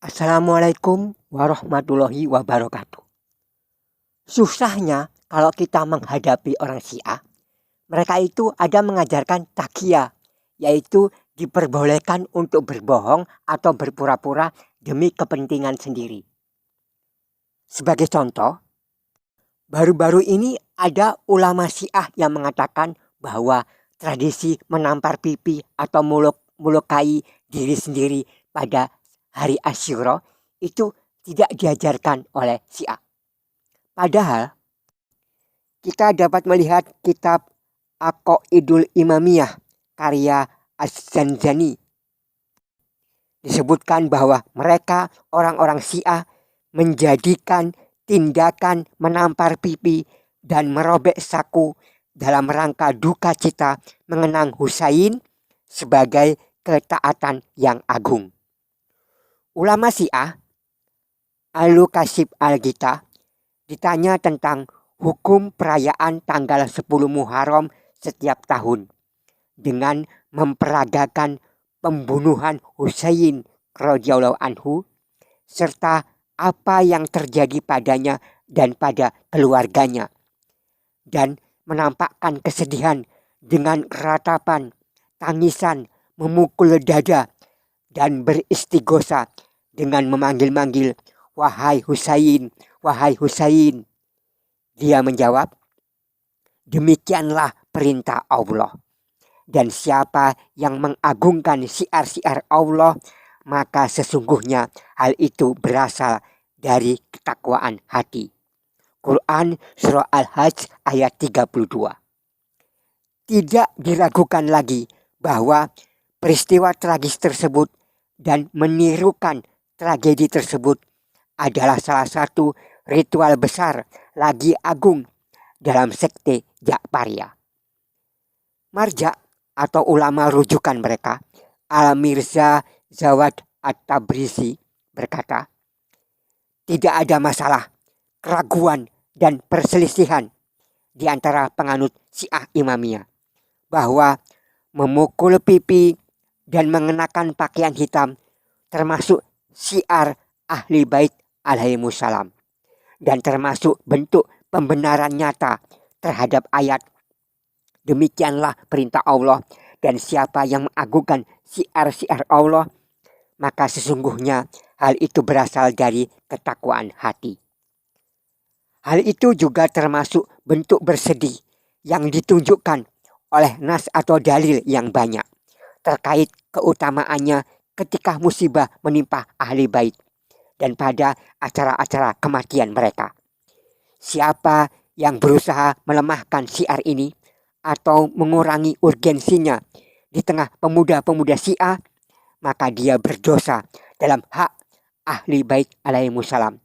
Assalamualaikum warahmatullahi wabarakatuh. Susahnya kalau kita menghadapi orang Syiah, mereka itu ada mengajarkan taqiyah, yaitu diperbolehkan untuk berbohong atau berpura-pura demi kepentingan sendiri. Sebagai contoh, baru-baru ini ada ulama Syiah yang mengatakan bahwa tradisi menampar pipi atau melukai diri sendiri pada hari Asyura itu tidak diajarkan oleh Syiah. Padahal kita dapat melihat kitab Aqaidul Imamiyah karya Az-Zanjani. Disebutkan bahwa mereka orang-orang Syiah menjadikan tindakan menampar pipi dan merobek saku dalam rangka duka cita mengenang Husain sebagai ketaatan yang agung. Ulama Syiah Al-Kashif Al-Ghita ditanya tentang hukum perayaan tanggal 10 Muharram setiap tahun dengan memperagakan pembunuhan Husain radhiyallahu anhu serta apa yang terjadi padanya dan pada keluarganya, dan menampakkan kesedihan dengan ratapan, tangisan, memukul dada, dan beristighosa dengan memanggil-manggil, "Wahai Husain, wahai Husain." Dia menjawab, "Demikianlah perintah Allah. Dan siapa yang mengagungkan syiar-syiar Allah, maka sesungguhnya hal itu berasal dari ketakwaan hati." Quran Surah Al-Hajj ayat 32. Tidak diragukan lagi bahwa peristiwa tragis tersebut dan menirukan tragedi tersebut adalah salah satu ritual besar lagi agung dalam sekte Ja'fariyah. Marja atau ulama rujukan mereka, Al-Mirza Jawad At-Tabrizi, berkata, tidak ada masalah, keraguan, dan perselisihan di antara penganut Syiah Imamiyah bahwa memukul pipi dan mengenakan pakaian hitam termasuk syiar ahli bait alaihimussalam dan termasuk bentuk pembenaran nyata terhadap ayat "Demikianlah perintah Allah, dan siapa yang mengagungkan syiar-syiar Allah, maka sesungguhnya hal itu berasal dari ketakwaan hati." Hal itu juga termasuk bentuk bersedih yang ditunjukkan oleh nas atau dalil yang banyak terkait keutamaannya ketika musibah menimpa ahli bait dan pada acara-acara kematian mereka. Siapa yang berusaha melemahkan syiar ini atau mengurangi urgensinya di tengah pemuda-pemuda Syiah, maka dia berdosa dalam hak ahli bait alaihimussalam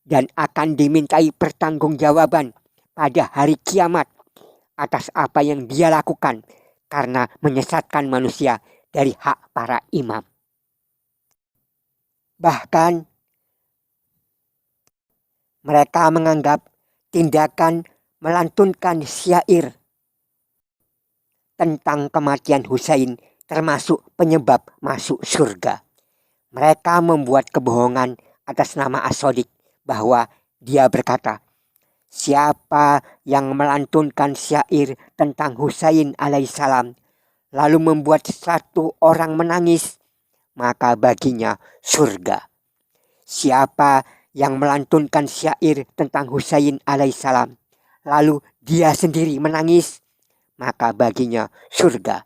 dan akan dimintai pertanggungjawaban pada hari kiamat atas apa yang dia lakukan karena menyesatkan manusia dari hak para imam. Bahkan mereka menganggap tindakan melantunkan syair tentang kematian Husain termasuk penyebab masuk surga. Mereka membuat kebohongan atas nama As-Shadiq bahwa dia berkata, siapa yang melantunkan syair tentang Husain alaihissalam lalu membuat satu orang menangis, maka baginya surga. Siapa yang melantunkan syair tentang Husain alaihissalam lalu dia sendiri menangis, maka baginya surga.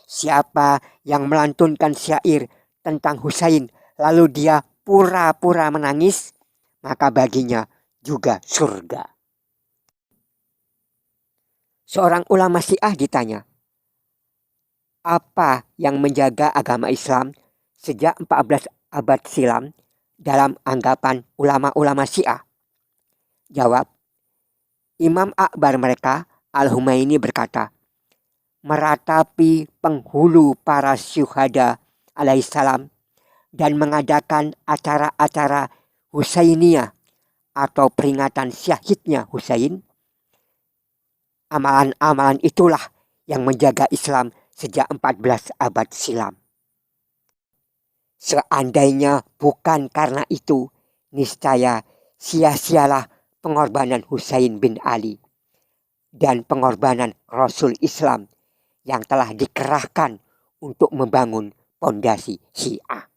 Siapa yang melantunkan syair tentang Husain lalu dia pura-pura menangis, maka baginya juga surga. Seorang ulama Syiah ditanya, apa yang menjaga agama Islam sejak 14 abad silam dalam anggapan ulama-ulama Syiah? Jawab, Imam Akbar mereka, Al-Humaini, berkata, meratapi penghulu para syuhada alaihissalam dan mengadakan acara-acara Husainiyah atau peringatan syahidnya Husain. Amalan-amalan itulah yang menjaga Islam sejak 14 abad silam. Seandainya bukan karena itu, niscaya sia-sialah pengorbanan Husain bin Ali dan pengorbanan Rasul Islam yang telah dikerahkan untuk membangun pondasi Syiah.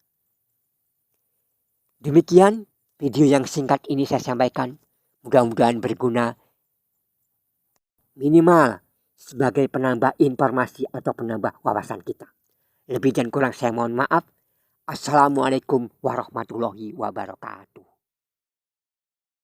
Demikian video yang singkat ini saya sampaikan. Mudah-mudahan berguna, minimal sebagai penambah informasi atau penambah wawasan kita. Lebih dan kurang saya mohon maaf. Assalamualaikum warahmatullahi wabarakatuh.